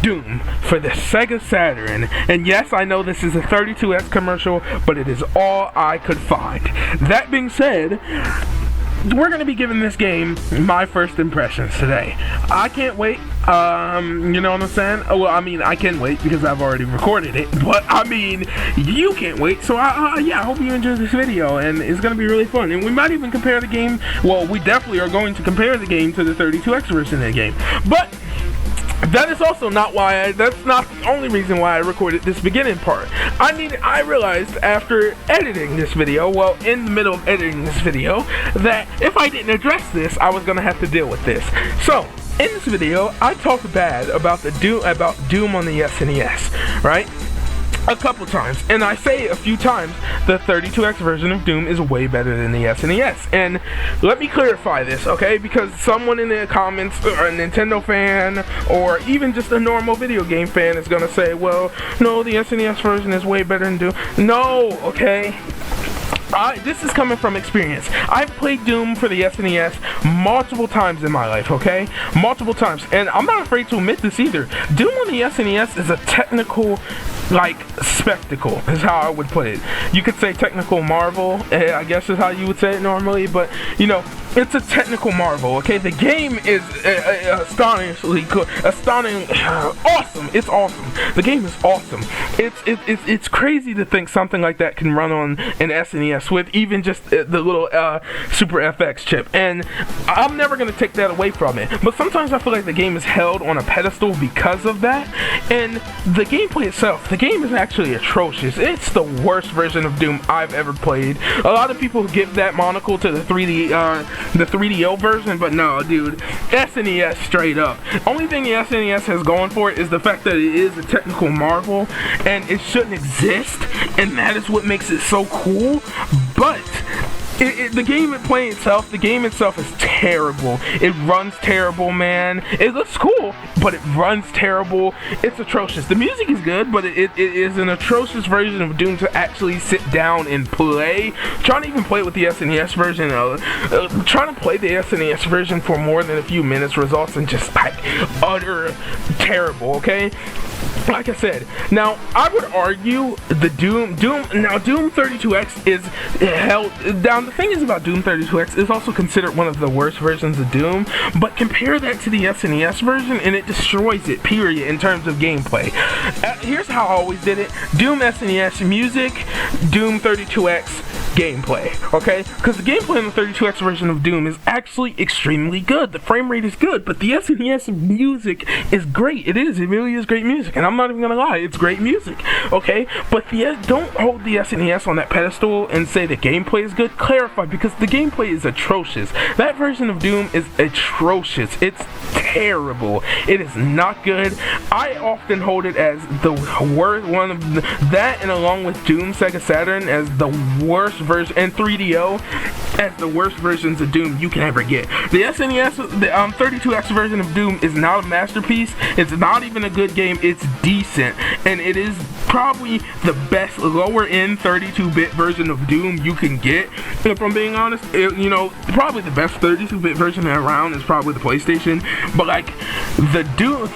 Doom for the Sega Saturn. And yes, I know this is a 32X commercial, but it is all I could find. That being said, we're going to be giving this game my first impressions today. I can't wait, you know what I'm saying? Well, I mean, I can wait because I've already recorded it, but I mean, you can't wait, so yeah, I hope you enjoy this video, and it's going to be really fun, and we might even compare the game. Well, we definitely are going to compare the game to the 32X version of the game, but that is also not why that's not the only reason why I recorded this beginning part. I realized after editing this video, well, in the middle of editing this video, that if I didn't address this, I was gonna have to deal with this. So, in this video, I talked bad about Doom on the SNES, right? A couple times, and I say a few times, the 32X version of Doom is way better than the SNES. And let me clarify this, okay? Because someone in the comments, or a Nintendo fan, or even just a normal video game fan is gonna say, well, no, the SNES version is way better than Doom. No, okay? This is coming from experience. I've played Doom for the SNES multiple times in my life, okay? Multiple times. And I'm not afraid to admit this either. Doom on the SNES is a technical, like, spectacle, is how I would put it. You could say technical marvel, I guess is how you would say it normally, but, you know, it's a technical marvel, okay? The game is astonishingly good, awesome. It's awesome. The game is awesome. It's crazy to think something like that can run on an SNES with even just the little Super FX chip, and I'm never gonna take that away from it. But sometimes I feel like the game is held on a pedestal because of that, and the gameplay itself, the game is actually atrocious. It's the worst version of Doom I've ever played. A lot of people give that monocle to the 3DO version, but no, dude, SNES straight up. Only thing the SNES has going for it is the fact that it is a technical marvel, and it shouldn't exist, and that is what makes it so cool. But the game itself is terrible. It runs terrible, man. It looks cool, but it runs terrible. It's atrocious. The music is good, but it is an atrocious version of Doom to actually sit down and play. Trying to even play it with the SNES version, trying to play the SNES version for more than a few minutes results in just like utter terrible, okay? Like I said, now I would argue the Doom 32X is held down. The thing is about Doom 32X is also considered one of the worst versions of Doom, but compare that to the SNES version and it destroys it, period, in terms of gameplay. Here's how I always did it: Doom SNES music, Doom 32X gameplay, okay? Because the gameplay in the 32X version of Doom is actually extremely good. The frame rate is good, but the SNES music is great. It really is great music, and I'm not even gonna lie, it's great music, okay? But don't hold the SNES on that pedestal and say the gameplay is good. Clarify, because the gameplay is atrocious. That version of Doom is atrocious. It's terrible. It is not good. I often hold it as the worst one of that, and along with Doom Sega Saturn as the worst version, and 3DO as the worst versions of Doom you can ever get. The SNES, the 32X version of Doom is not a masterpiece. It's not even a good game. It's decent, and it is probably the best lower end 32-bit version of Doom you can get. If I'm being honest, you know, probably the best 32-bit version around is probably the PlayStation. But like the Doom,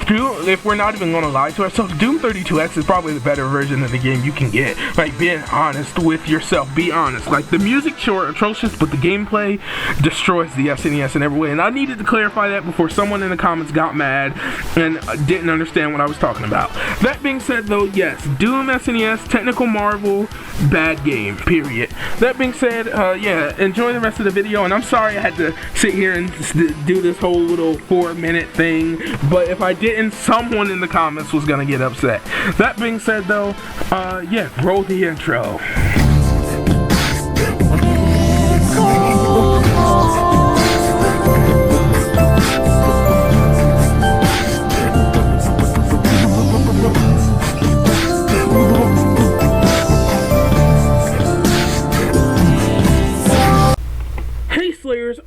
if we're not even gonna lie to ourselves, Doom 32X is probably the better version of the game you can get. Like, being honest with yourself, be honest. Like, the music, sure, atrocious, but the gameplay destroys the SNES in every way. And I needed to clarify that before someone in the comments got mad and didn't understand what I was talking about. That being said, though, yes, Doom SNES, technical marvel, bad game, period. That being said, yeah, enjoy the rest of the video, and I'm sorry I had to sit here and do this whole little 4-minute thing, but if I didn't, someone in the comments was gonna get upset. That being said, though, yeah, roll the intro.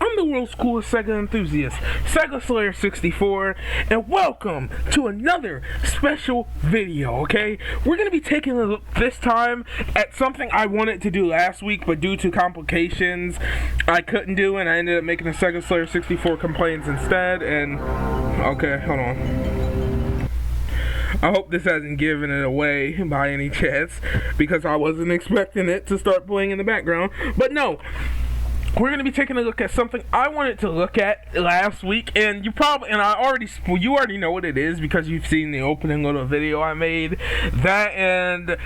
I'm the world's coolest Sega enthusiast, Sega Slayer 64, and welcome to another special video, okay? We're going to be taking a look this time at something I wanted to do last week, but due to complications, I couldn't do, and I ended up making a Sega Slayer 64 complaints instead, and, okay, hold on. I hope this hasn't given it away by any chance, because I wasn't expecting it to start playing in the background. But no, we're going to be taking a look at something I wanted to look at last week, and you already know what it is because you've seen the opening little video I made. That, and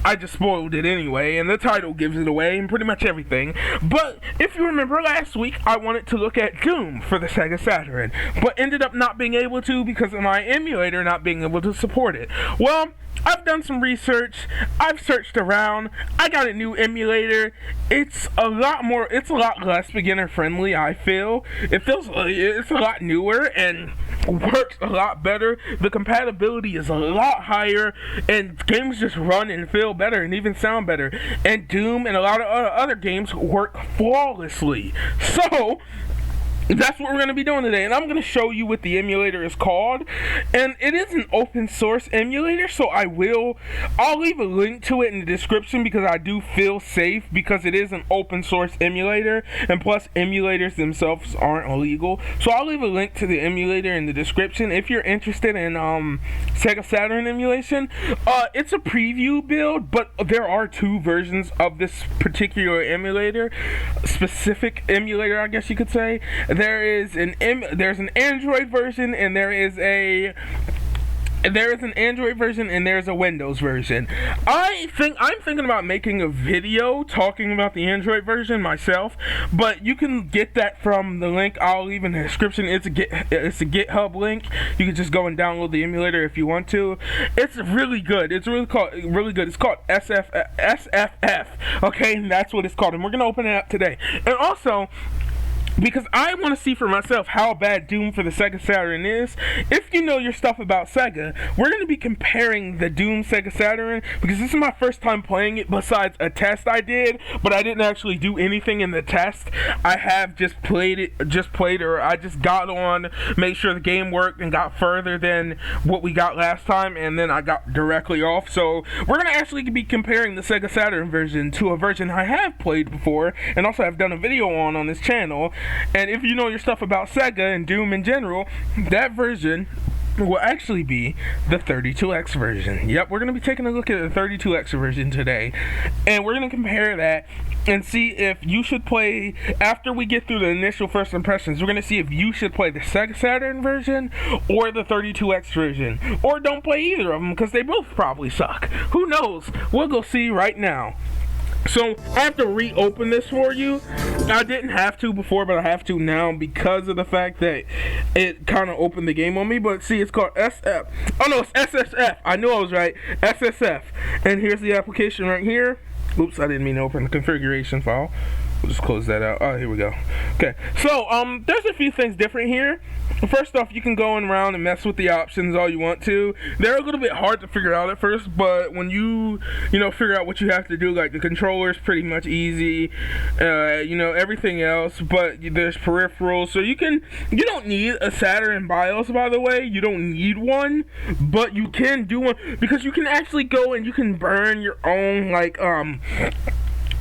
I just spoiled it anyway, and the title gives it away and pretty much everything. But if you remember last week, I wanted to look at Doom for the Sega Saturn, but ended up not being able to because of my emulator not being able to support it. Well, I've done some research, I've searched around, I got a new emulator. It's a lot less beginner friendly, I feel. It's a lot newer and works a lot better. The compatibility is a lot higher, and games just run and feel better and even sound better. And Doom and a lot of other games work flawlessly. So that's what we're going to be doing today, and I'm going to show you what the emulator is called. And it is an open source emulator, so I'll leave a link to it in the description because I do feel safe, because it is an open source emulator, and plus emulators themselves aren't illegal. So I'll leave a link to the emulator in the description if you're interested in Sega Saturn emulation. It's a preview build, but there are two versions of this particular specific emulator, I guess you could say. There's an Android version, and there's an Android version, and there's a Windows version. I'm thinking about making a video talking about the Android version myself, but you can get that from the link I'll leave in the description. It's a GitHub link. You can just go and download the emulator if you want to. It's really good. It's really good. It's called SFF. Okay, and that's what it's called. And we're gonna open it up today. And also, because I want to see for myself how bad Doom for the Sega Saturn is. If you know your stuff about Sega, we're going to be comparing the Doom Sega Saturn, because this is my first time playing it besides a test I did, but I didn't actually do anything in the test. I have just I just got on, made sure the game worked, and got further than what we got last time, and then I got directly off. So we're going to actually be comparing the Sega Saturn version to a version I have played before, and also have done a video on this channel. And if you know your stuff about Sega and Doom in general, that version will actually be the 32X version. Yep, we're going to be taking a look at the 32X version today, and we're going to compare that and see if you should play, after we get through the initial first impressions, we're going to see if you should play the Sega Saturn version or the 32X version, or don't play either of them, because they both probably suck. Who knows? We'll go see right now. So I have to reopen this for you. I didn't have to before, but I have to now because of the fact that it kind of opened the game on me. But see, it's called SF. Oh no, it's SSF. I knew I was right. SSF. And here's the application right here. Oops, I didn't mean to open the configuration file. We'll just close that out. Oh, here we go. Okay, so there's a few things different here. First off, you can go around and mess with the options all you want to. They're a little bit hard to figure out at first, but when you figure out what you have to do, like the controller's pretty much easy, everything else, but there's peripherals, so you don't need a Saturn BIOS, by the way. You don't need one, but you can do one, because you can actually go and you can burn your own,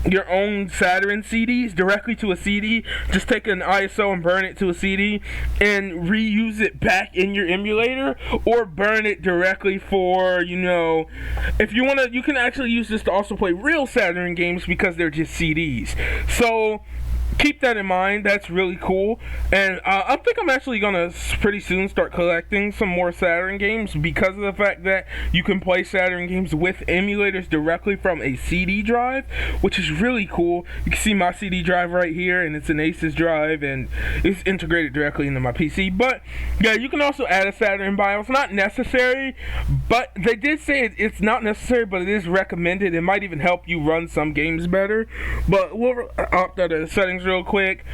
your own Saturn CDs directly to a CD. Just take an ISO and burn it to a CD and reuse it back in your emulator, or burn it directly for, if you want to, you can actually use this to also play real Saturn games because they're just CDs. So keep that in mind. That's really cool. And I think I'm actually gonna pretty soon start collecting some more Saturn games, because of the fact that you can play Saturn games with emulators directly from a CD drive, which is really cool. You can see my CD drive right here, and it's an Asus drive, and it's integrated directly into my PC. But yeah, you can also add a Saturn BIOS. Not necessary, but they did say it's not necessary, but it is recommended. It might even help you run some games better. But we'll opt out of the settings real quick.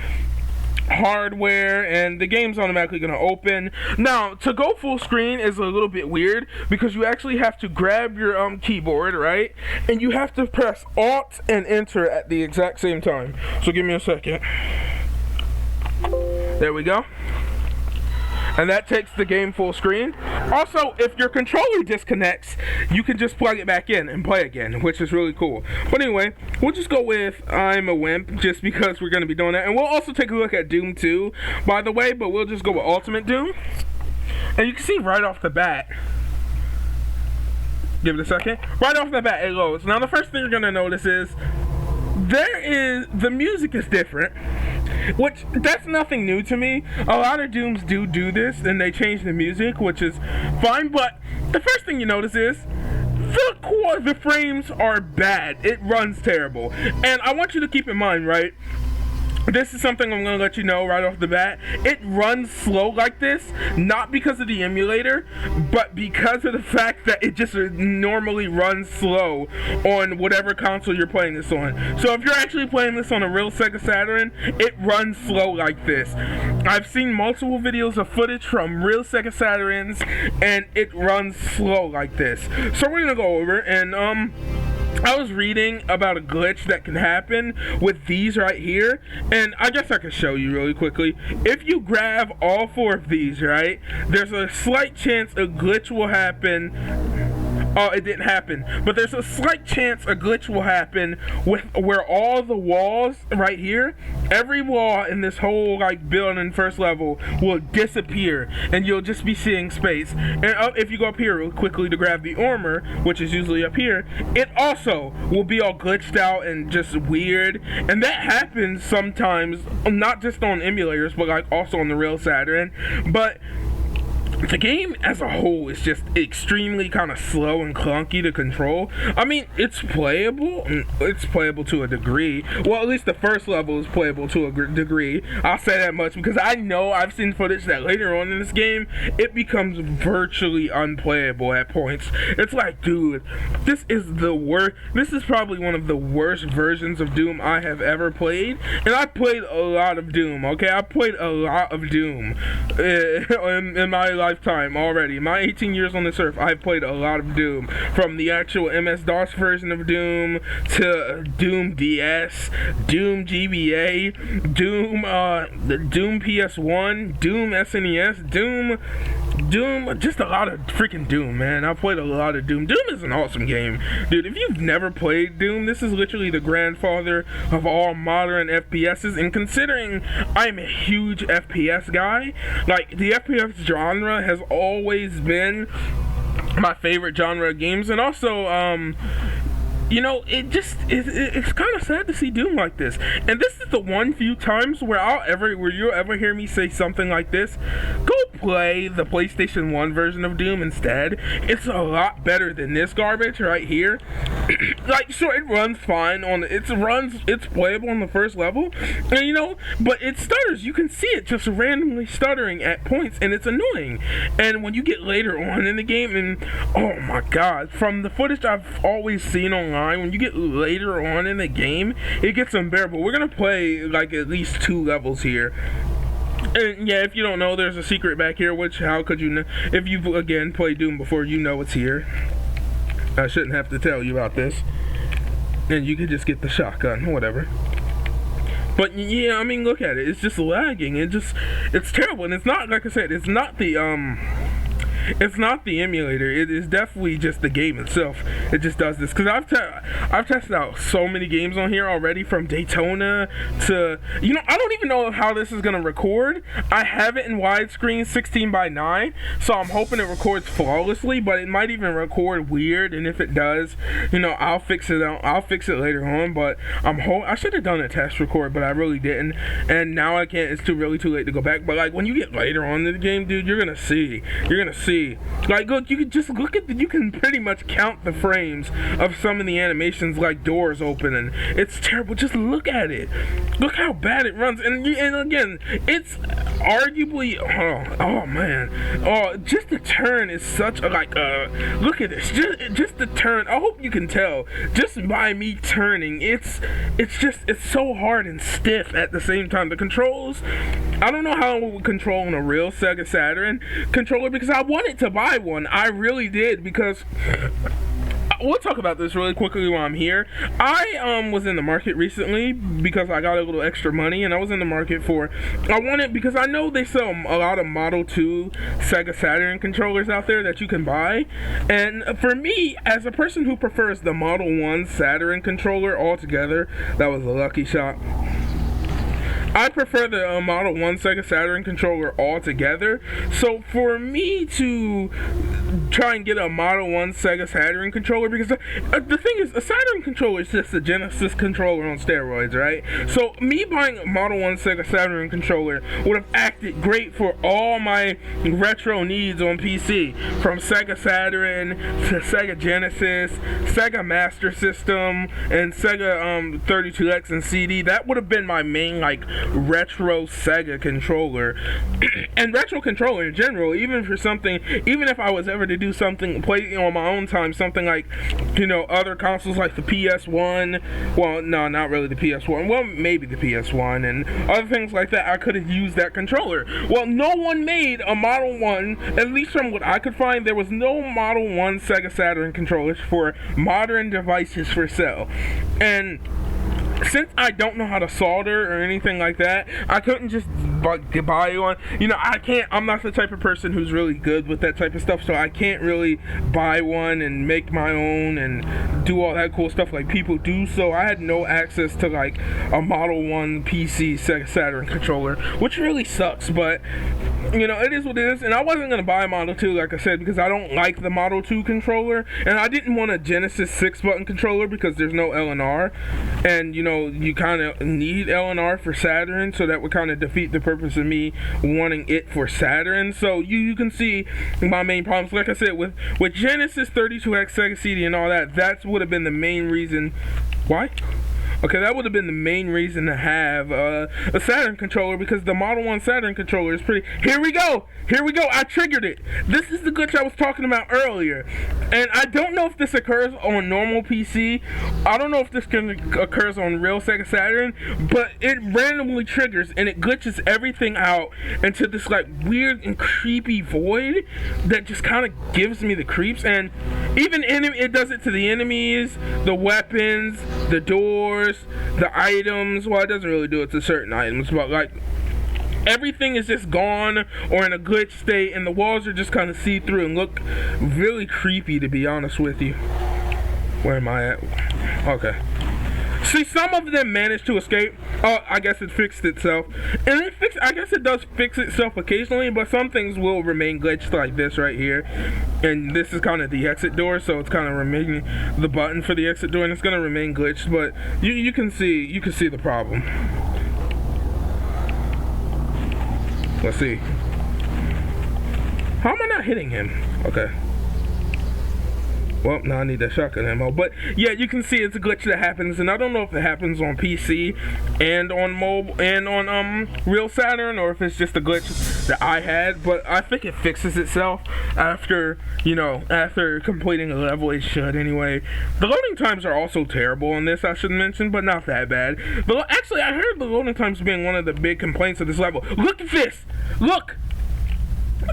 Hardware, and the game's automatically going to open. Now, to go full screen is a little bit weird, because you actually have to grab your keyboard, right? And you have to press Alt and Enter at the exact same time. So give me a second. There we go. And that takes the game full screen. Also, if your controller disconnects, you can just plug it back in and play again, which is really cool. But anyway, we'll just go with I'm a Wimp, just because we're going to be doing that. And we'll also take a look at Doom 2, by the way, but we'll just go with Ultimate Doom. And you can see right off the bat, Give it a second. Right off the bat, it loads. Now, the first thing you're gonna notice is the music is different, which that's nothing new to me. A lot of Dooms do this, and they change the music, which is fine. But the first thing you notice is the frames are bad. It runs terrible, and I want you to keep in mind, right? This is something I'm going to let you know right off the bat. It runs slow like this, not because of the emulator, but because of the fact that it just normally runs slow on whatever console you're playing this on. So if you're actually playing this on a real Sega Saturn, it runs slow like this. I've seen multiple videos of footage from real Sega Saturns, and it runs slow like this. So we're going to go over, and I was reading about a glitch that can happen with these right here, and I guess I can show you really quickly. If you grab all 4 of these, right, there's a slight chance a glitch will happen. Oh, it didn't happen, but there's a slight chance a glitch will happen with where all the walls right here, every wall in this whole like building first level will disappear, and you'll just be seeing space. And if you go up here real quickly to grab the armor, which is usually up here, it also will be all glitched out and just weird. And that happens sometimes, not just on emulators, but like also on the real Saturn. But the game as a whole is just extremely kind of slow and clunky to control. I mean, it's playable. It's playable to a degree. Well, at least the first level is playable to a degree. I'll say that much because I know I've seen footage that later on in this game, it becomes virtually unplayable at points. It's like, dude, this is the worst. This is probably one of the worst versions of Doom I have ever played. And I played a lot of Doom, okay? I played a lot of Doom in my lifetime already. My 18 years on this earth, I've played a lot of Doom, from the actual MS-DOS version of Doom to Doom DS, Doom GBA, Doom the Doom PS1, Doom SNES, Doom, just a lot of freaking Doom, man. I've played a lot of Doom. Doom is an awesome game, dude. If you've never played Doom, this is literally the grandfather of all modern FPSs. And considering I'm a huge FPS guy, like the FPS genre has always been my favorite genre of games. And also you know, it's kind of sad to see Doom like this. And this is the one few times where you'll ever hear me say something like this. Go play the PlayStation 1 version of Doom instead. It's a lot better than this garbage right here. Like, sure, it runs fine it's playable on the first level, and you know, but it stutters. You can see it just randomly stuttering at points, and it's annoying. And when you get later on in the game, and oh my god, from the footage I've always seen online, when you get later on in the game, it gets unbearable. We're gonna play like at least 2 levels here. And yeah, if you don't know, there's a secret back here, which how could you know? If you've again played Doom before, you know it's here. I shouldn't have to tell you about this. And you could just get the shotgun, whatever. But yeah, I mean, look at it. It's just lagging. It's terrible. And it's not, like I said, it's not the emulator. It is definitely just the game itself. It just does this. Because I've tested out so many games on here already, from Daytona to, you know, I don't even know how this is going to record. I have it in widescreen 16:9, so I'm hoping it records flawlessly, but it might even record weird, and if it does, you know, I'll fix it later on. But I should have done a test record, but I really didn't, and now I can't. It's really too late to go back. But like when you get later on in the game, dude, you're gonna see. Like, look, you can just look at you can pretty much count the frames of some of the animations, like doors opening. It's terrible. Just look at it. Look how bad it runs. And again, it's arguably, oh man, just the turn is such a, like, look at this. Just the turn. I hope you can tell. Just by me turning, it's so hard and stiff at the same time. The controls, I don't know how I would control on a real Sega Saturn controller, because I wanted to buy one. I really did, because we'll talk about this really quickly while I'm here. I was in the market recently because I got a little extra money, and I was in the market because I know they sell a lot of Model 2 Sega Saturn controllers out there that you can buy. And for me, as a person who prefers the Model 1 Saturn controller altogether, that was a lucky shot. I prefer the Model 1 Sega Saturn controller altogether. So for me to try and get a Model 1 Sega Saturn controller, because the thing is, a Saturn controller is just a Genesis controller on steroids, right? So me buying a Model 1 Sega Saturn controller would have acted great for all my retro needs on PC, from Sega Saturn to Sega Genesis, Sega Master System, and Sega 32X and CD. That would have been my main like retro Sega controller. And retro controller in general, even if I was ever to do something, play on my own time, something like, other consoles like the PS1, well, no, not really the PS1, well, maybe the PS1, and other things like that, I could have used that controller. Well, no one made a Model 1, at least from what I could find, there was no Model 1 Sega Saturn controllers for modern devices for sale. And since I don't know how to solder or anything like that, I couldn't just buy one. I'm not the type of person who's really good with that type of stuff, so I can't really buy one and make my own and do all that cool stuff like people do. So I had no access to like a Model 1 PC Sega Saturn controller, which really sucks, but it is what it is. And I wasn't going to buy a Model 2, like I said, because I don't like the Model 2 controller, and I didn't want a Genesis 6-button controller because there's no L&R, and you kind of need L&R for Saturn, so that would kind of defeat the purpose of me wanting it for Saturn. So you can see my main problems. Like I said, with Genesis, 32X, Sega CD, and all that would have been the main reason. Why? Okay, that would have been the main reason to have a Saturn controller, because the Model 1 Saturn controller is pretty... Here we go! I triggered it! This is the glitch I was talking about earlier. And I don't know if this occurs on normal PC. I don't know if this occurs on real Sega Saturn, but it randomly triggers and it glitches everything out into this like weird and creepy void that just kind of gives me the creeps. And even it does it to the enemies, the weapons, the doors, the items. Well, it doesn't really do it to certain items, but like everything is just gone or in a glitch state, and the walls are just kind of see-through and look really creepy, to be honest with you. Where am I at? Okay. See, some of them managed to escape. Oh, I guess it fixed itself. And I guess it does fix itself occasionally, but some things will remain glitched, like this right here. And this is kind of the exit door, so it's kind of remaining the button for the exit door, and it's going to remain glitched, but you can see the problem. Let's see. How am I not hitting him? Okay. Well, now I need that shotgun ammo. But yeah, you can see it's a glitch that happens, and I don't know if it happens on PC and on mobile and on real Saturn, or if it's just a glitch that I had. But I think it fixes itself after completing a level. It should anyway. The loading times are also terrible on this, I should mention, but not that bad. But actually, I heard the loading times being one of the big complaints of this level. Look at this! Look!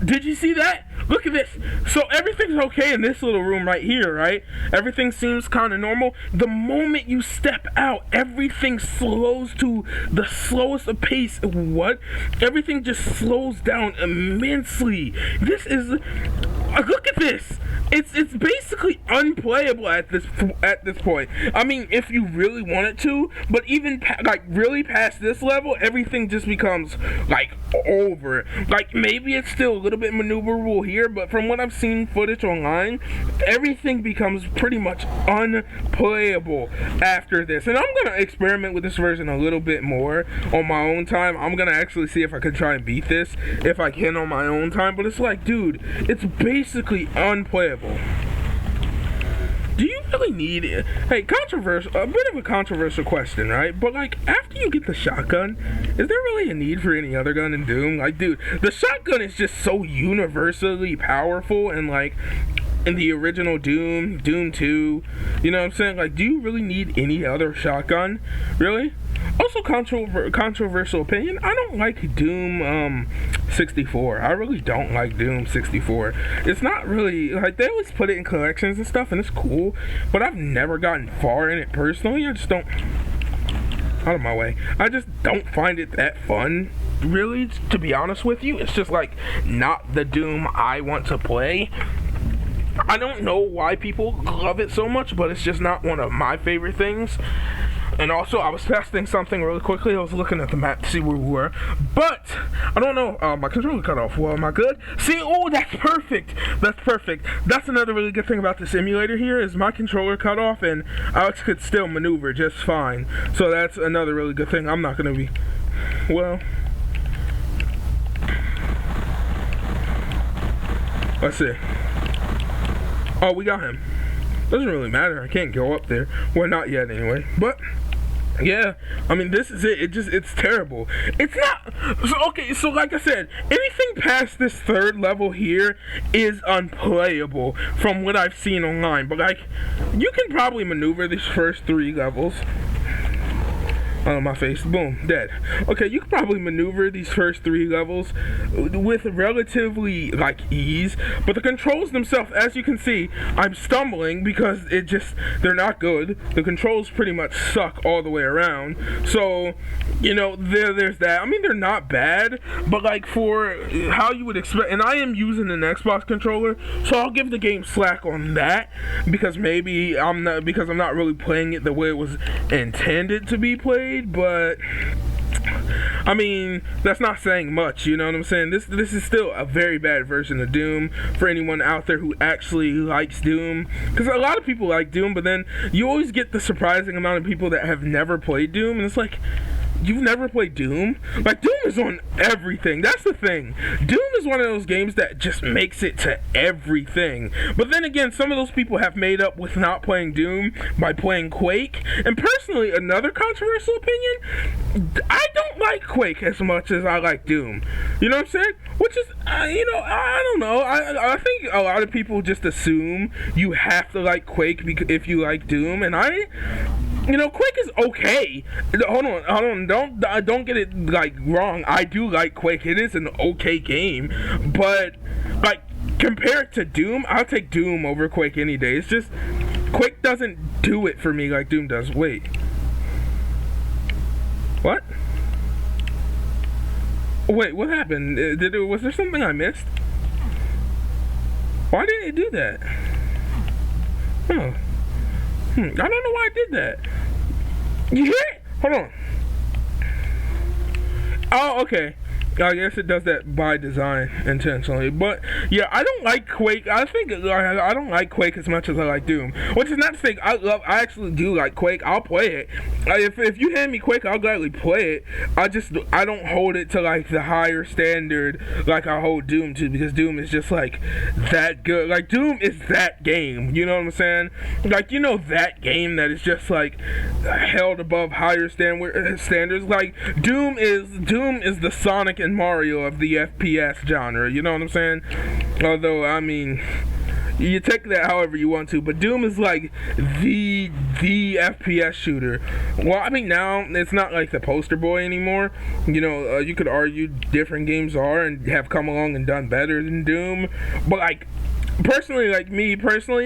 Did you see that? Look at this. So everything's okay in this little room right here, right? Everything seems kind of normal. The moment you step out, everything slows to the slowest of pace. What? Everything just slows down immensely. This is... look at this. It's basically unplayable at this point. I mean, if you really wanted to, but even really past this level, everything just becomes like over. Like maybe it's still a little bit maneuverable here, but from what I've seen footage online, everything becomes pretty much unplayable after this. And I'm gonna experiment with this version a little bit more on my own time. I'm gonna actually see if I can try and beat this if I can on my own time. But it's like, dude, it's basically unplayable. Do you really need it? Hey, a bit of a controversial question, right? But like, after you get the shotgun, is there really a need for any other gun in Doom? Like, dude, the shotgun is just so universally powerful, and like in the original Doom 2, you know what I'm saying? Like, do you really need any other shotgun? Really? Also, controversial opinion, I don't like Doom 64. I really don't like Doom 64. It's not really, like, they always put it in collections and stuff, and it's cool, but I've never gotten far in it personally. I just don't, out of my way, I just don't find it that fun, really, to be honest with you. It's just, like, not the Doom I want to play. I don't know why people love it so much, but it's just not one of my favorite things. And also, I was testing something really quickly. I was looking at the map to see where we were. But, I don't know. My controller cut off. Well, am I good? See, oh, that's perfect. That's perfect. That's another really good thing about the simulator here is my controller cut off and Alex could still maneuver just fine. So that's another really good thing. I'm not going to be... Well... Let's see. Oh, we got him. Doesn't really matter. I can't go up there. Well, not yet anyway. But... yeah, I mean, this is it. It's terrible. It's not, so like I said, anything past this third level here is unplayable from what I've seen online. But like, you can probably maneuver these first 3 levels. Oh, my face, boom, dead. Okay, you can probably maneuver these first 3 levels with relatively, like, ease, but the controls themselves, as you can see, I'm stumbling because they're not good. The controls pretty much suck all the way around, so, you know, there's that. I mean, they're not bad, but, like, for how you would expect, and I am using an Xbox controller, so I'll give the game slack on that, because maybe I'm not really playing it the way it was intended to be played. But I mean, that's not saying much, you know what I'm saying? This is still a very bad version of Doom for anyone out there who actually likes Doom, because a lot of people like Doom, but then you always get the surprising amount of people that have never played Doom, and it's like, you've never played Doom? Like, Doom is on everything. That's the thing. Doom is one of those games that just makes it to everything. But then again, some of those people have made up with not playing Doom by playing Quake. And personally, another controversial opinion, I don't like Quake as much as I like Doom. You know what I'm saying? Which is, you know, I don't know. I think a lot of people just assume you have to like Quake if you like Doom. And you know, Quake is okay. Hold on. Don't get it like wrong. I do like Quake. It is an okay game, but like compared to Doom, I'll take Doom over Quake any day. It's just Quake doesn't do it for me like Doom does. Wait, what? Wait, what happened? Was there something I missed? Why didn't it do that? Oh. I don't know why I did that. You hear it? Hold on. Oh, okay. I guess it does that by design intentionally. But yeah, I don't like Quake. I don't like Quake as much as I like Doom. Which is not to say I actually do like Quake. I'll play it. If you hand me Quake, I'll gladly play it. I don't hold it to like the higher standard like I hold Doom to, because Doom is just like that good. Like Doom is that game. You know what I'm saying? Like, you know, that game that is just like held above higher standards. Like Doom is the Sonic and Mario of the FPS genre, you know what I'm saying? Although, I mean, you take that however you want to, but Doom is like the FPS shooter. Well, I mean, now it's not like the poster boy anymore. You know, you could argue different games are and have come along and done better than Doom, but like, personally,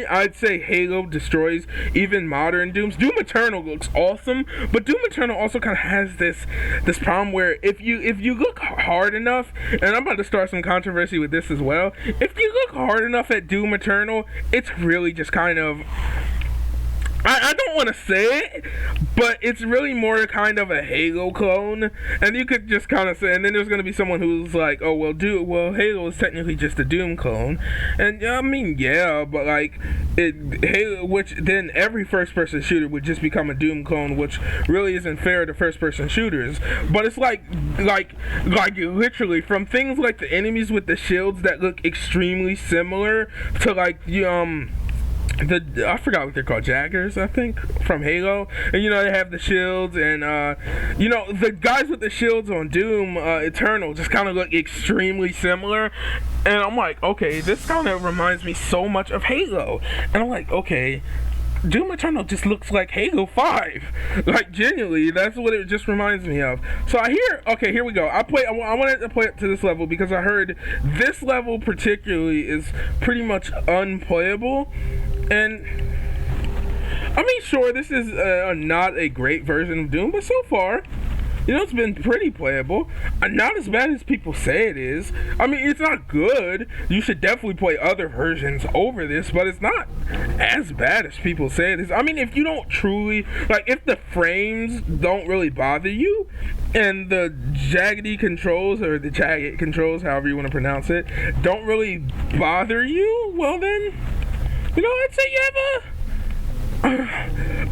I'd say Halo destroys even modern Dooms. Doom Eternal looks awesome, but Doom Eternal also kind of has this problem where if you look hard enough, and I'm about to start some controversy with this as well, if you look hard enough at Doom Eternal, it's really just kind of, I don't want to say it, but it's really more kind of a Halo clone, and you could just kind of say, and then there's going to be someone who's like, oh, well, Halo is technically just a Doom clone, and I mean, yeah, but like, Halo, which then every first-person shooter would just become a Doom clone, which really isn't fair to first-person shooters, but it's like literally, from things like the enemies with the shields that look extremely similar to like, I forgot what they're called, Jaggers, I think, from Halo. And you know, they have the shields, and you know, the guys with the shields on Doom Eternal just kind of look extremely similar. And I'm like, okay, this kind of reminds me so much of Halo. And I'm like, okay, Doom Eternal just looks like Halo 5. Like, genuinely, that's what it just reminds me of. So here we go. I wanted to play up to this level because I heard this level particularly is pretty much unplayable. And I mean, sure, this is not a great version of Doom, but so far, You know, it's been pretty playable. Not as bad as people say it is. I mean, it's not good. You should definitely play other versions over this, but it's not as bad as people say it is. I mean, if you don't truly, like, if the frames don't really bother you, and the jaggedy controls, or the jagged controls, however you want to pronounce it, don't really bother you, well then, you know, I'd say you have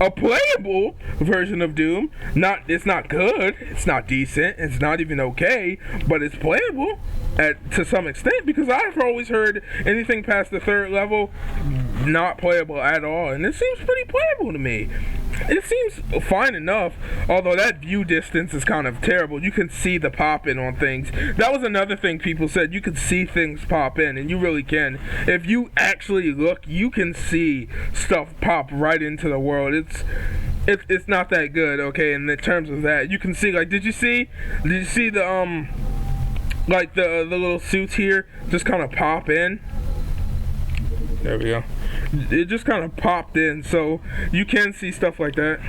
a playable version of Doom. It's not good, it's not decent, it's not even okay, but it's playable to some extent, because I've always heard anything past the 3rd level not playable at all, and it seems pretty playable to me. It seems fine enough, although that view distance is kind of terrible. You can see the pop in on things. That was another thing people said. You could see things pop in, and you really can. If you actually look, you can see stuff pop right into the world. It's not that good, okay, in terms of that. You can see, like, did you see the like the little suits here just kind of pop in? There we go. It just kind of popped in, so you can see stuff like that.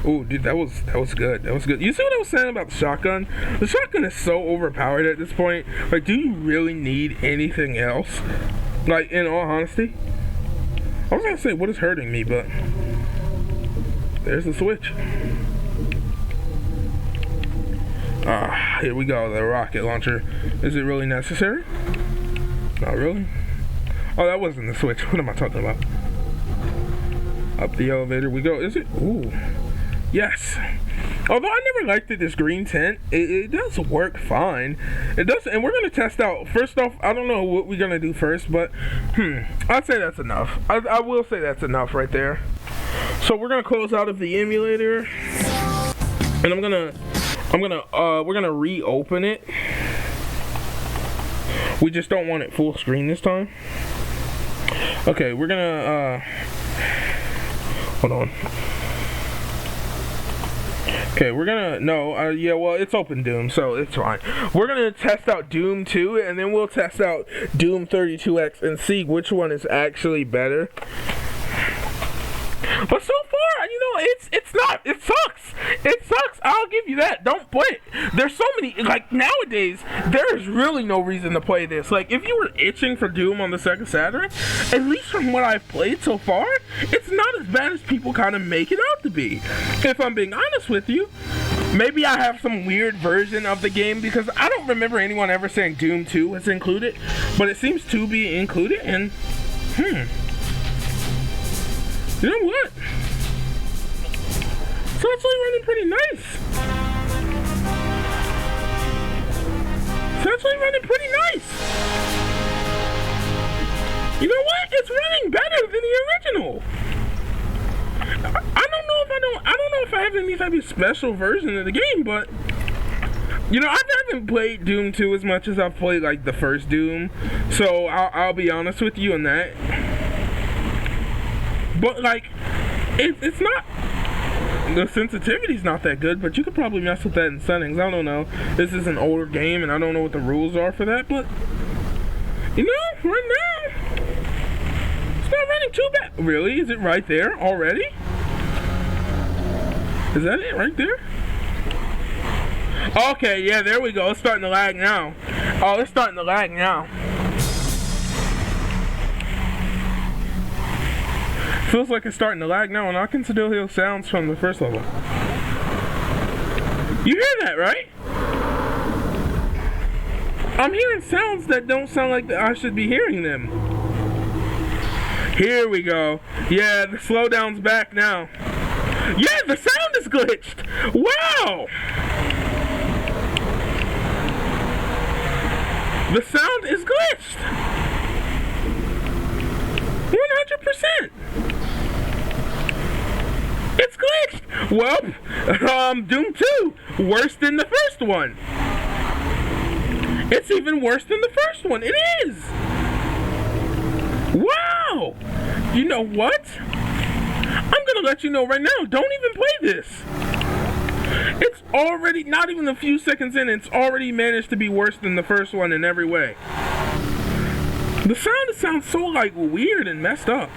Oh, dude, that was good. That was good. You see what I was saying about the shotgun? The shotgun is so overpowered at this point. Like, do you really need anything else? Like, in all honesty, I was gonna say what is hurting me, but there's the switch. Here we go. The rocket launcher. Is it really necessary? Not really. Oh, that wasn't the switch. What am I talking about? Up the elevator we go. Is it? Ooh. Yes. Although I never liked this green tint, it does work fine. It does, and we're going to test out. First off, I don't know what we're going to do first, but I'd say that's enough. I will say that's enough right there. So we're going to close out of the emulator, and we're going to reopen it. We just don't want it full screen this time. Okay, we're gonna, hold on. Okay, we're gonna, yeah, well, it's open Doom, so it's fine. We're gonna test out Doom 2, and then we'll test out Doom 32X and see which one is actually better. But so far, you know, it sucks. It sucks. I'll give you that. Don't play it. There's so many, like, nowadays, there's really no reason to play this. Like, if you were itching for Doom on the Sega Saturn, at least from what I've played so far, it's not as bad as people kind of make it out to be. If I'm being honest with you, maybe I have some weird version of the game, because I don't remember anyone ever saying Doom 2 was included, but it seems to be included, and, you know what? It's actually running pretty nice. It's actually running pretty nice. You know what? It's running better than the original. I don't know if I have any type of special version of the game, but you know, I haven't played Doom 2 as much as I've played like the first Doom, so I'll be honest with you on that. But like, it's not, the sensitivity's not that good, but you could probably mess with that in settings. I don't know. This is an older game, and I don't know what the rules are for that, but you know, right now, it's not running too bad. Really? Is it right there already? Is that it right there? Okay, yeah, there we go. It's starting to lag now. Oh, it's starting to lag now. Feels like it's starting to lag now, and I can still hear sounds from the first level. You hear that, right? I'm hearing sounds that don't sound like I should be hearing them. Here we go. Yeah, the slowdown's back now. Yeah, the sound is glitched. Wow! The sound is glitched. 100%. It's glitched. Well, Doom 2, worse than the first one. It's even worse than the first one. It is. Wow. You know what? I'm gonna let you know right now. Don't even play this. It's already, not even a few seconds in, it's already managed to be worse than the first one in every way. The sound sounds so like weird and messed up.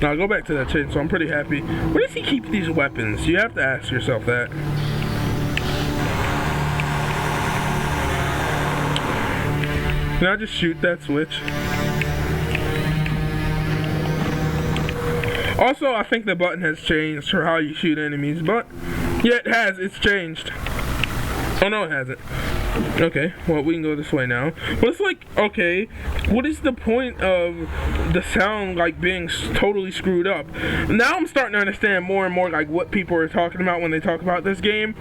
Now go back to that chain, so I'm pretty happy. Where does he keep these weapons? You have to ask yourself that. Can I just shoot that switch? Also, I think the button has changed for how you shoot enemies, but yeah, it has. It's changed. Oh no, it hasn't. Okay, well, we can go this way now. But it's like, okay, what is the point of the sound, like, being totally screwed up? Now I'm starting to understand more and more, like, what people are talking about when they talk about this game.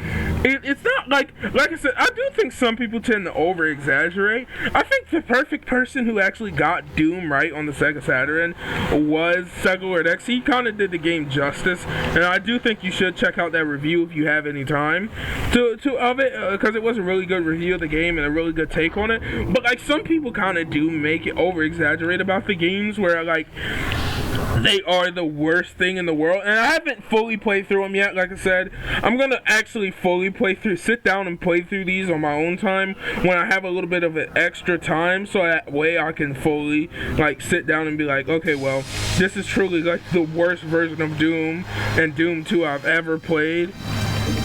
It's not, like I said, I do think some people tend to over-exaggerate. I think the perfect person who actually got Doom right on the Sega Saturn was Sega Lord X. He kind of did the game justice, and I do think you should check out that review if you have any time of it, because it was a really good review of the game and a really good take on it. But like, some people kind of do make it over exaggerate about the games, where like they are the worst thing in the world. And I haven't fully played through them yet. Like I said, I'm gonna actually fully sit down and play through these on my own time when I have a little bit of an extra time, so that way I can fully like sit down and be like, okay, well, this is truly like the worst version of Doom and Doom 2 I've ever played.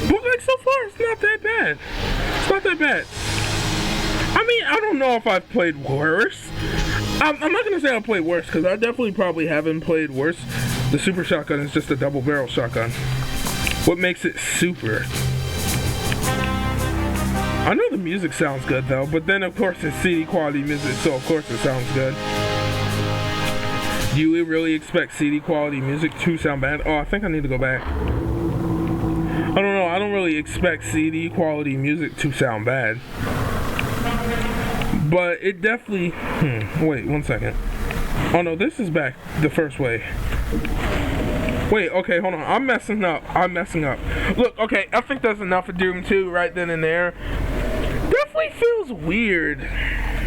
But like, so far it's not that bad. It's not that bad. I mean, I don't know if I've played worse. I'm not gonna say I played worse, because I definitely probably haven't played worse. The super shotgun is just a double barrel shotgun. What makes it super? I know the music sounds good though, but then of course it's CD quality music, so of course it sounds good. Do you really expect CD quality music to sound bad? Oh, I think I need to go back. I don't know, I don't really expect CD quality music to sound bad. But it definitely... wait, 1 second. Oh no, this is back the first way. Wait, okay, hold on. I'm messing up. Look, okay, I think that's enough of Doom 2 right then and there. Definitely feels weird,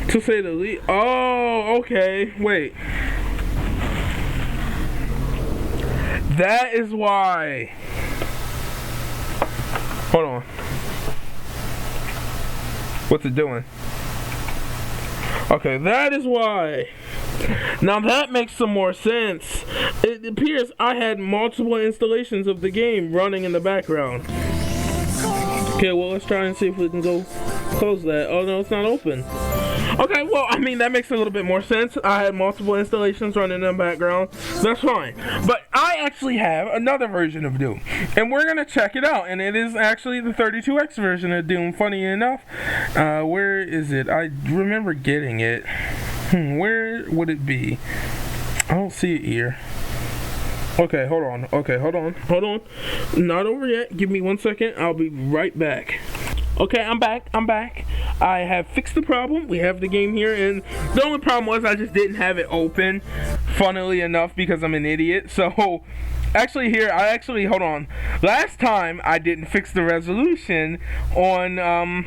to say the least. Oh, okay, wait. That is why. Hold on. What's it doing? Okay, that is why. Now that makes some more sense. It appears I had multiple installations of the game running in the background. Okay, well, let's try and see if we can go close that. Oh no, it's not open. Okay, well, I mean, that makes a little bit more sense. I had multiple installations running in the background. That's fine. But I actually have another version of Doom, and we're going to check it out. And it is actually the 32X version of Doom, funny enough. Where is it? I remember getting it. Where would it be? I don't see it here. Okay, hold on. Not over yet. Give me 1 second. I'll be right back. Okay, I'm back. I have fixed the problem. We have the game here, and the only problem was I just didn't have it open, funnily enough, because I'm an idiot. So, actually hold on. Last time I didn't fix the resolution on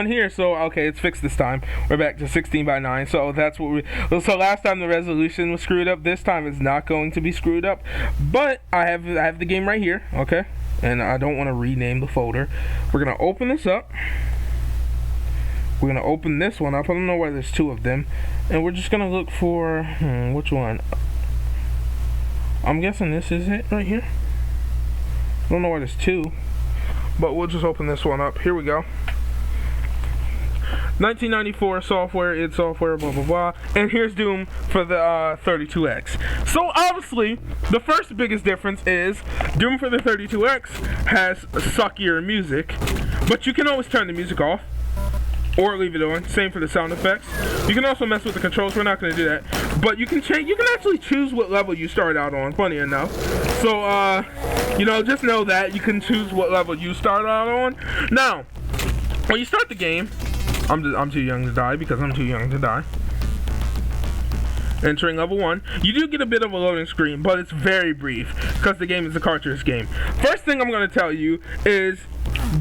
here, so okay, it's fixed this time. We're back to 16:9, so that's what so last time the resolution was screwed up. This time it's not going to be screwed up, but I have the game right here, okay, and I don't want to rename the folder. We're gonna open this up. We're gonna open this one up. I don't know why there's two of them, and we're just gonna look for which one. I'm guessing this is it right here. I don't know why there's two, but we'll just open this one up. Here we go. 1994 software, id Software, blah blah blah, and here's Doom for the 32X. So obviously, the first biggest difference is Doom for the 32X has suckier music, but you can always turn the music off or leave it on. Same for the sound effects. You can also mess with the controls. We're not going to do that, but you can change. You can actually choose what level you start out on. Funny enough, so you know, just know that you can choose what level you start out on. Now, when you start the game. I'm too young to die because I'm too young to die. Entering level 1. You do get a bit of a loading screen, but it's very brief because the game is a cartridge game. First thing I'm going to tell you is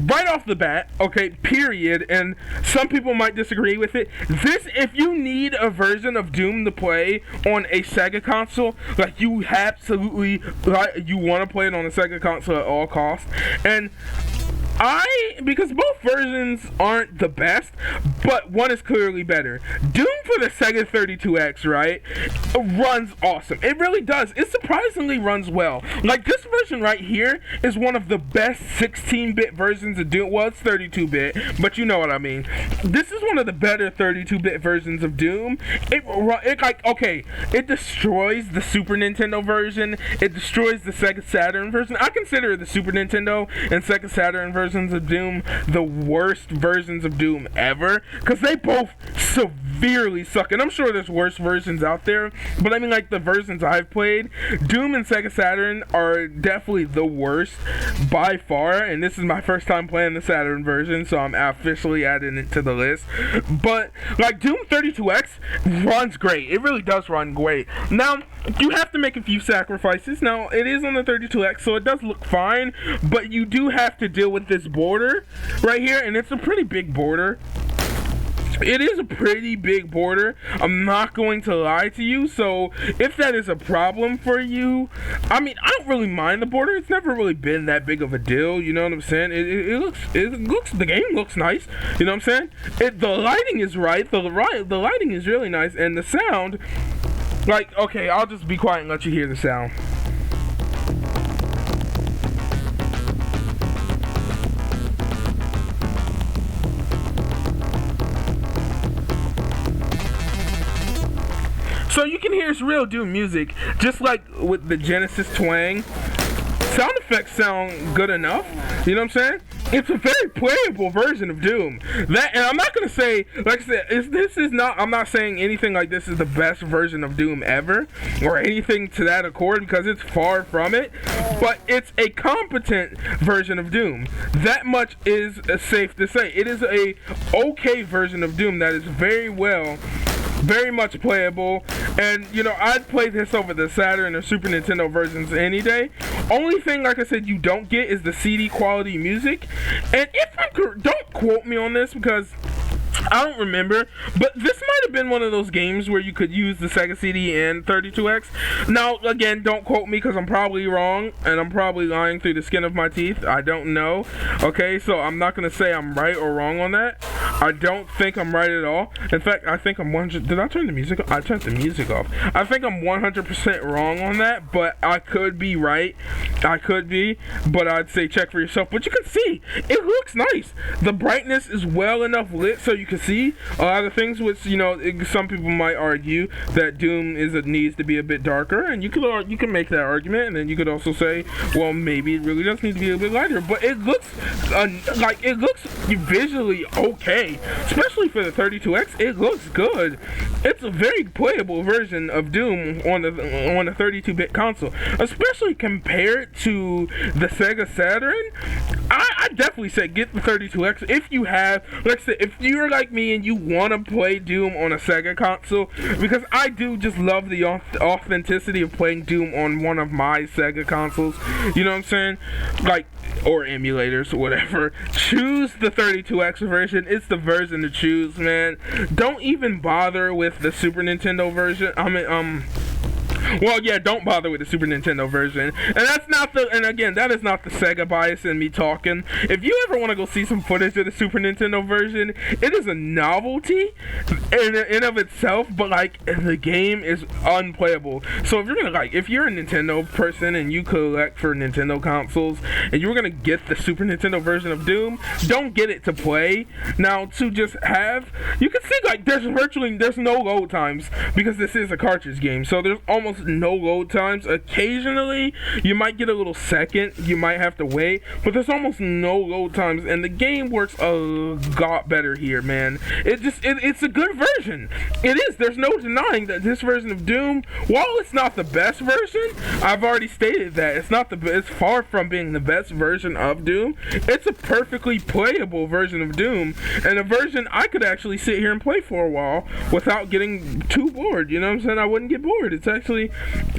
right off the bat, okay, period, and some people might disagree with it. This, if you need a version of Doom to play on a Sega console, like you absolutely, like, you want to play it on a Sega console at all costs, and Because both versions aren't the best, but one is clearly better. Doom for the Sega 32X, right, runs awesome. It really does. It surprisingly runs well. Like, this version right here is one of the best 16-bit versions of Doom. Well, it's 32-bit, but you know what I mean. This is one of the better 32-bit versions of Doom. It destroys the Super Nintendo version. It destroys the Sega Saturn version. I consider the Super Nintendo and Sega Saturn versions of Doom the worst versions of Doom ever, because they both severely suck. And I'm sure there's worse versions out there, but I mean, like, the versions I've played, Doom and Sega Saturn are definitely the worst by far, and this is my first time playing the Saturn version, so I'm officially adding it to the list. But, like, Doom 32X runs great. It really does run great. Now, you have to make a few sacrifices. Now, it is on the 32X, so it does look fine, but you do have to deal with this border right here, and it's a pretty big border. It is a pretty big border, I'm not going to lie to you. So if that is a problem for you, I mean, I don't really mind the border. It's never really been that big of a deal, you know what I'm saying? The game looks nice, you know what I'm saying? The lighting is right, the lighting is really nice, and the sound, like, okay, I'll just be quiet and let you hear the sound. So you can hear it's real Doom music, just like with the Genesis twang. Sound effects sound good enough, you know what I'm saying? It's a very playable version of Doom. And I'm not gonna say, like I said, I'm not saying anything like this is the best version of Doom ever, or anything to that accord, because it's far from it. But it's a competent version of Doom. That much is safe to say. It is a okay version of Doom that is very much playable, and you know, I'd play this over the Saturn or Super Nintendo versions any day. Only thing, like I said, you don't get is the CD quality music, and don't quote me on this because I don't remember, but this might have been one of those games where you could use the Sega CD and 32X. Now, again, don't quote me because I'm probably wrong, and I'm probably lying through the skin of my teeth. I don't know. Okay, so I'm not going to say I'm right or wrong on that. I don't think I'm right at all. In fact, I think I'm 100. Did I turn the music off? I turned the music off. I think I'm 100% wrong on that, but I could be right. I could be, but I'd say check for yourself. But you can see, it looks nice. The brightness is well enough lit so you can see a lot of things, which, you know, some people might argue that Doom needs to be a bit darker, and you can make that argument, and then you could also say, well, maybe it really does need to be a bit lighter. But it looks visually okay, especially for the 32X. It looks good. It's a very playable version of Doom on a 32-bit console, especially compared to the Sega Saturn. I definitely say get the 32X if you have, like I said, if you're like me and you want to play Doom on a Sega console, because I do just love the authenticity of playing Doom on one of my Sega consoles, you know what I'm saying? Like, or emulators or whatever. Choose the 32X version. It's the version to choose, man. Don't even bother with the Super Nintendo version. Well, yeah, don't bother with the Super Nintendo version. And that is not the Sega bias in me talking. If you ever want to go see some footage of the Super Nintendo version, it is a novelty in of itself, but like the game is unplayable. So if you're a Nintendo person and you collect for Nintendo consoles and you're gonna get the Super Nintendo version of Doom, don't get it to play. Now, to just have, you can see like there's no load times because this is a cartridge game. So there's almost no load times. Occasionally you might get a little second, you might have to wait, but there's almost no load times, and the game works a lot better here, man. It's a good version. It is. There's no denying that this version of Doom, while it's not the best version, I've already stated that it's far from being the best version of Doom. It's a perfectly playable version of Doom, and a version I could actually sit here and play for a while without getting too bored. You know what I'm saying? I wouldn't get bored. It's actually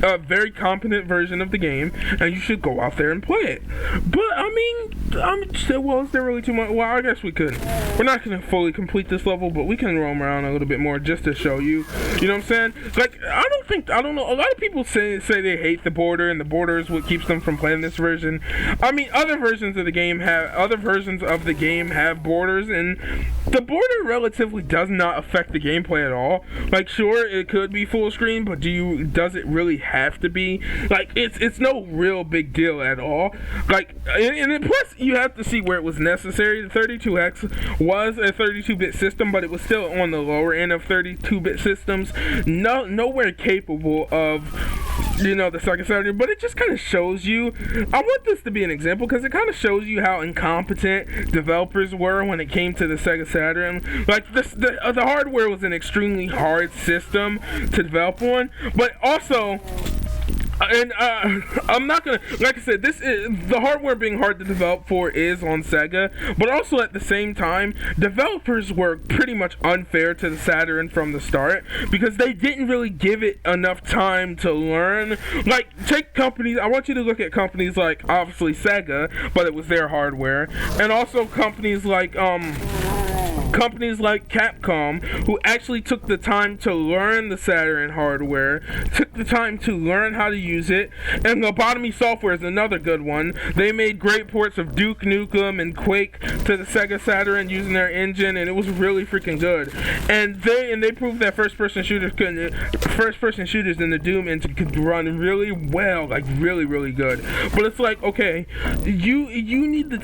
a very competent version of the game, and you should go out there and play it. But I mean, well, is there really too much? Well, I guess we could. We're not gonna fully complete this level, but we can roam around a little bit more just to show you. You know what I'm saying? Like, I don't know. A lot of people say they hate the border, and the border is what keeps them from playing this version. I mean, other versions of the game have borders, and the border relatively does not affect the gameplay at all. Like, sure, it could be full screen, but does it really have to be? Like, it's no real big deal at all. Like, and plus you have to see where it was necessary. The 32X was a 32-bit system, but it was still on the lower end of 32-bit systems. Nowhere capable of, you know, the Sega Saturn. But it just kind of shows you. I want this to be an example because it kind of shows you how incompetent developers were when it came to the Sega Saturn. Like, the hardware was an extremely hard system to develop on, but also. And I'm not gonna, like I said, the hardware being hard to develop for is on Sega, but also at the same time, developers were pretty much unfair to the Saturn from the start because they didn't really give it enough time to learn. Like, take companies, I want you to look at companies like, obviously Sega, but it was their hardware, and also companies like Capcom, who actually took the time to learn the Saturn hardware, took the time to learn how to use it, and Lobotomy Software is another good one. They made great ports of Duke Nukem and Quake to the Sega Saturn using their engine, and it was really freaking good. And they proved that first-person shooters in the Doom engine could run really well, like really, really good. But it's like, okay, you need to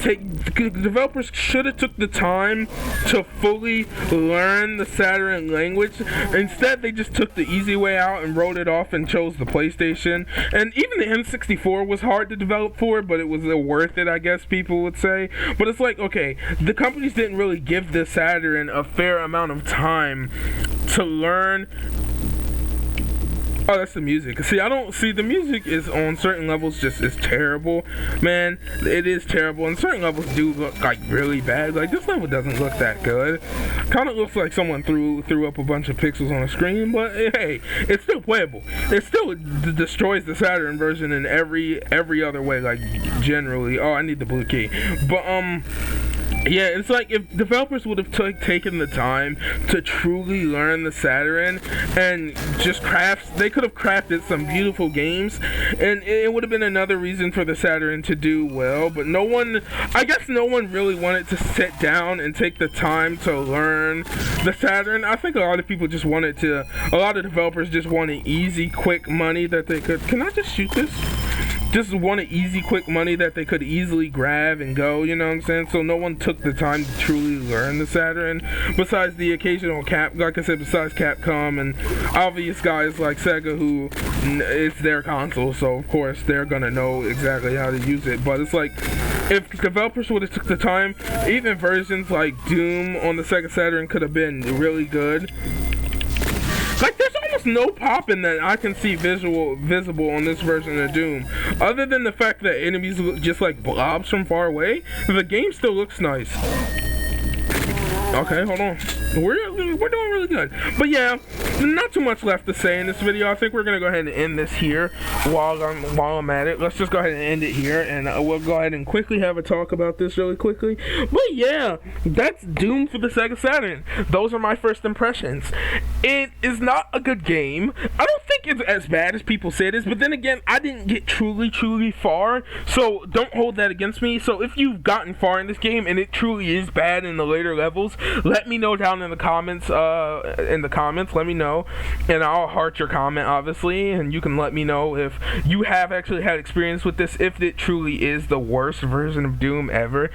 developers should have took the time to fully learn the Saturn language. Instead, they just took the easy way out and wrote it off and chose the PlayStation. And even the N64 was hard to develop for, but it was worth it, I guess people would say. But it's like, okay, the companies didn't really give the Saturn a fair amount of time to learn. Oh, that's the music. See, the music is on certain levels is terrible. Man, it is terrible. And certain levels do look like really bad. Like, this level doesn't look that good. Kind of looks like someone threw up a bunch of pixels on a screen, but hey, it's still playable. It still destroys the Saturn version in every other way, like, generally. Oh, I need the blue key. But, yeah, it's like if developers would have taken the time to truly learn the Saturn and just they could have crafted some beautiful games, and it would have been another reason for the Saturn to do well. But I guess no one really wanted to sit down and take the time to learn the Saturn. I think a lot of developers just wanted easy, quick money that they could. Can I just shoot this? Just wanted easy, quick money that they could easily grab and go, you know what I'm saying? So no one took the time to truly learn the Saturn, besides the occasional besides Capcom and obvious guys like Sega, who it's their console, so of course they're gonna know exactly how to use it. But it's like, if developers would have took the time, even versions like Doom on the Sega Saturn could have been really good. Like, there's almost no popping that I can see visible on this version of Doom. Other than the fact that enemies look just like blobs from far away, the game still looks nice. Okay, hold on. We're doing really good. But yeah, not too much left to say in this video. I think we're gonna go ahead and end this here while I'm at it. Let's just go ahead and end it here, and we'll go ahead and quickly have a talk about this really quickly. But yeah, that's Doom for the Sega Saturn. Those are my first impressions. It is not a good game. I don't think it's as bad as people say it is, but then again, I didn't get truly far, so don't hold that against me. So if you've gotten far in this game and it truly is bad in the later levels, let me know down in the comments. Let me know, and I'll heart your comment, obviously, and you can let me know if you have actually had experience with this, if it truly is the worst version of Doom ever.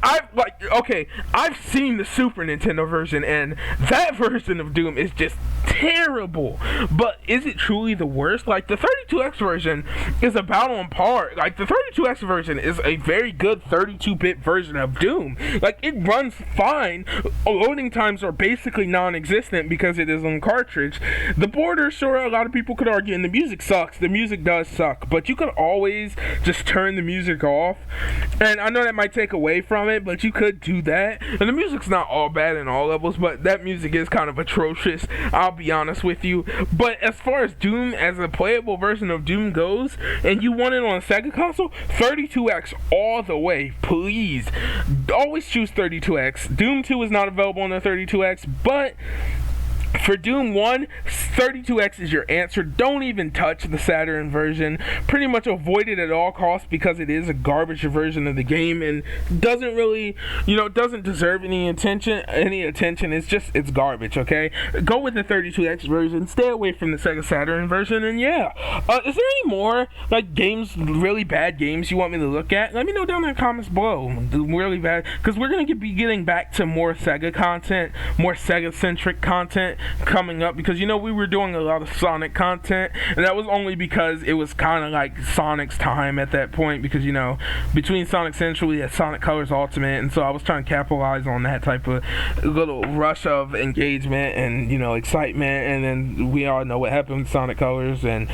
I've seen the Super Nintendo version, and that version of Doom is just terrible. But is it truly the worst? Like, the 32X version is about on par. Like, the 32X version is a very good 32-bit version of Doom. Like, it runs fine. Loading times games are basically non-existent because it is on cartridge. The border, sure, a lot of people could argue, and the music sucks. The music does suck, but you could always just turn the music off. And I know that might take away from it, but you could do that. And the music's not all bad in all levels, but that music is kind of atrocious, I'll be honest with you. But as far as Doom, as a playable version of Doom goes, and you want it on a Sega console, 32X all the way, please. Always choose 32X. Doom 2 is not available on the 32X, but for Doom 1, 32X is your answer. Don't even touch the Saturn version. Pretty much avoid it at all costs because it is a garbage version of the game and doesn't really, doesn't deserve any attention. It's garbage, okay? Go with the 32X version. Stay away from the Sega Saturn version. And yeah, is there any more games, really bad games you want me to look at? Let me know down in the comments below. Really bad, because we're going to be getting back to more Sega content, more Sega-centric content coming up, because we were doing a lot of Sonic content, and that was only because it was kind of like Sonic's time at that point, because between Sonic Central we had Sonic Colors Ultimate, and so I was trying to capitalize on that type of little rush of engagement and excitement, and then we all know what happened with Sonic Colors, and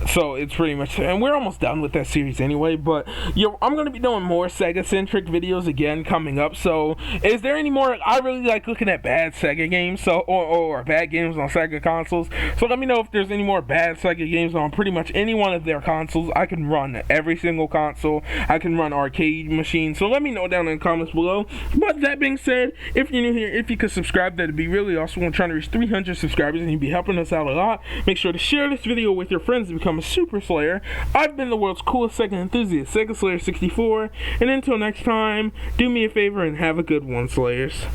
so it's pretty much, and we're almost done with that series anyway. But I'm going to be doing more Sega centric videos again coming up. So is there any more? I really like looking at bad Sega games, or bad games on Sega consoles, so let me know if there's any more bad Sega games on pretty much any one of their consoles. I can run every single console. I can run arcade machines, so let me know down in the comments below. But that being said, if you're new here, if you could subscribe, that'd be really awesome. We're trying to reach 300 subscribers and you'd be helping us out a lot. Make sure to share this video with your friends to become a Super Slayer. I've been the world's coolest Sega enthusiast, Sega Slayer 64, and until next time, do me a favor and have a good one, Slayers.